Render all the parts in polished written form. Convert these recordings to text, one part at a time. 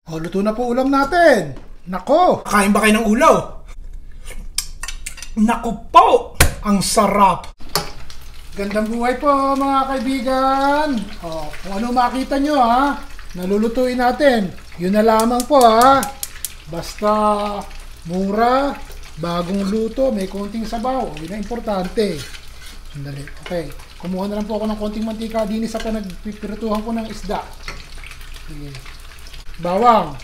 O, luto na po ulam natin. Nako, kain ba kayo ng ulaw? Nako po, ang sarap. Gandang buhay po mga kaibigan. O, kung ano makita nyo ha, nalulutuin natin. Yun na lamang po ha. Basta mura, bagong luto, may konting sabaw. Yun na importante. Sandali, okay. Kumuha na lang po ako ng konting mantika din sa pinagpipirituhan ko ng isda. Sige. Bawang.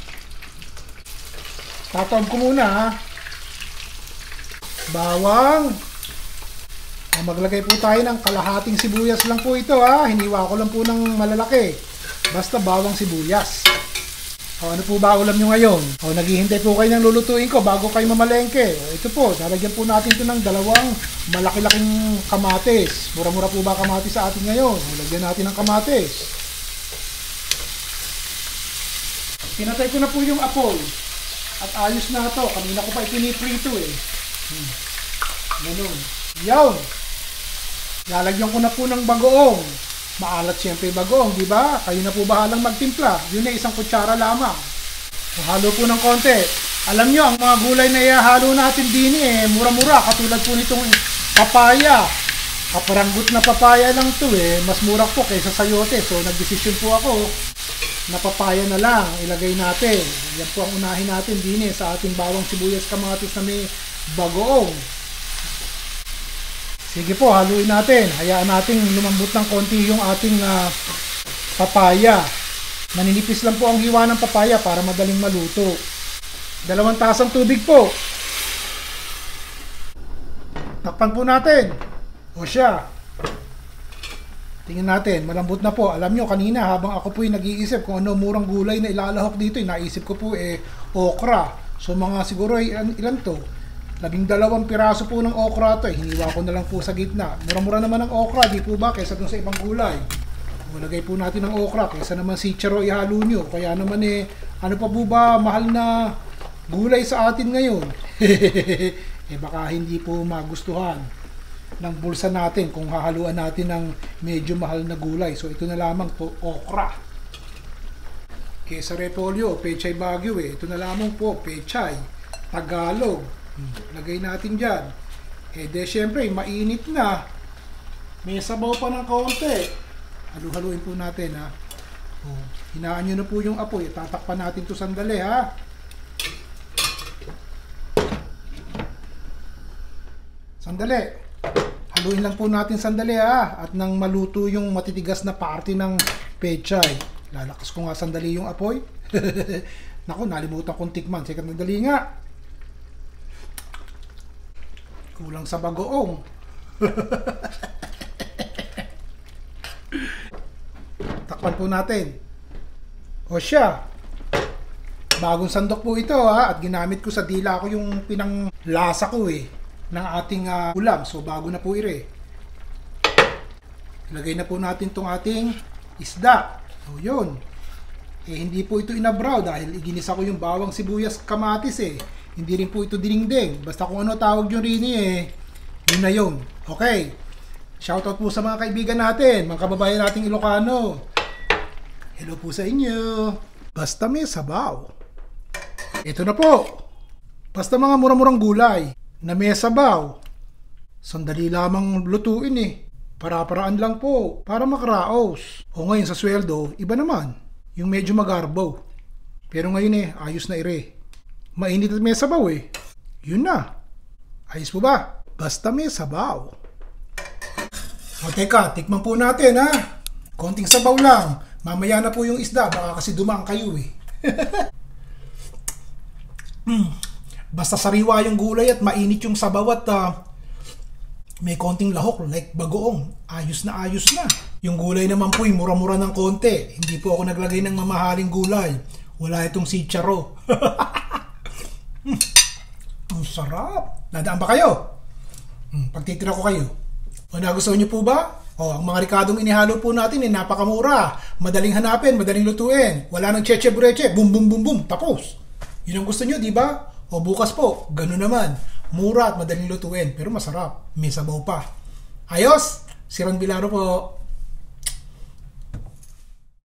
Tataob ko muna ha. Bawang. Maglagay po tayo ng kalahating sibuyas lang po ito ha. Hiniwa ko lang po ng malalaki. Basta bawang sibuyas. O, ano po ba ulam nyo ngayon? O, naghihintay po kayo ng lulutuin ko bago kayo mamalengke. O, ito po, lalagyan po natin ito ng dalawang malaki-laking kamatis. Mura-mura po ba kamatis sa atin ngayon? O, lagyan natin ng kamatis. Pinatay ko na po yung apoy. At ayos na ito. Kanina ko pa ipiniprito eh. Ganun. Yan. Lalagyan ko na po ng bagoong. Maalat siyempre bagoong, di ba? Kayo na po bahalang magtimpla. Yun ay isang kutsara lamang. Halo po ng konti. Alam nyo, ang mga gulay na ihahalo natin din eh, mura-mura. Katulad po nitong papaya. Kaparanggot na papaya lang to eh. Mas mura po kaysa sayote. So, nagdesisyon po ako na papaya na lang ilagay natin. Yan po ang unahin natin din eh, sa ating bawang sibuyas kamatis na may bagoong. Sige po, haluin natin. Hayaan natin lumambot ng konti yung ating papaya. Maninipis lang po ang hiwa ng papaya para madaling maluto. 2 tasang tubig po. Takpan po natin. O siya. Tingnan natin, malambot na po. Alam nyo, kanina habang ako po nag-iisip kung ano murang gulay na ilalahok dito, naisip ko po okra. So mga siguro ilan to? 12 piraso po ng okra to. Hiniwa ko na lang po sa gitna. Mura-mura naman ang okra, di po ba? Kaysa dun sa ibang gulay. Lagay po natin ng okra. Kaysa naman si charo ihalo nyo. Kaya naman ano pa po ba mahal na gulay sa atin ngayon? Baka hindi po magustuhan ng bulsa natin kung hahaluan natin ng medyo mahal na gulay. So ito na lamang po, okra. Kesa repolyo, pechay Baguio Ito na lamang po, pechay Tagalog. Lagay natin dyan. Syempre, mainit na. May sabaw pa ng kaunti. Halu-haluin po natin ha. Hinaan nyo na po yung apoy. Tatakpan natin to sandali ha. Sandali. Haluin lang po natin sandali ha. At nang maluto yung matitigas na parte ng pechay. Lalakas ko nga sandali yung apoy. Naku, nalimutan kong tikman. Sige, sandali nga. Kulang sa bagoong. Takpan po natin. O siya. Bagong sandok po ito ha. At ginamit ko sa dila ko yung pinanglasa ko ng ating ulam. So bago na po Ilagay na po natin tong ating isda. So yun. Hindi po ito inabraw dahil iginisa ko yung bawang sibuyas kamatis Hindi rin po ito diningding. Basta kung ano tawag yun rin yun na yun. Okay. Shoutout po sa mga kaibigan natin, mga kababayan nating Ilocano. Hello po sa inyo. Basta may sabaw. Ito na po. Basta mga mura-murang gulay na may sabaw. Sandali lamang lutuin Para-paraan lang po. Para makaraos. O ngayon sa sweldo, iba naman. Yung medyo magarbo. Pero ngayon ayos na Mainit at may sabaw Yun na. Ayos po ba? Basta may sabaw. O teka, tikman po natin ha. Konting sabaw lang. Mamaya na po yung isda. Baka kasi dumaan kayo Basta sariwa yung gulay at mainit yung sabaw at may konting lahok like bagoong. Ayos na. Yung gulay naman po mura-mura ng konti. Hindi po ako naglagay ng mamahaling gulay. Wala itong si charo. Ang sarap. Nadaan ba kayo? Pagtitira ko kayo. O nagustuhan niyo po ba? Ang mga rikadong inihalo po natin napakamura. Madaling hanapin, madaling lutuin. Wala nang cheche-breche. Boom, boom, boom, boom. Tapos. Yun ang gusto niyo, di ba? Bukas po, ganun naman. Mura at madaling lutuin. Pero masarap. May sabaw pa. Ayos! Si Ron Vilaro po.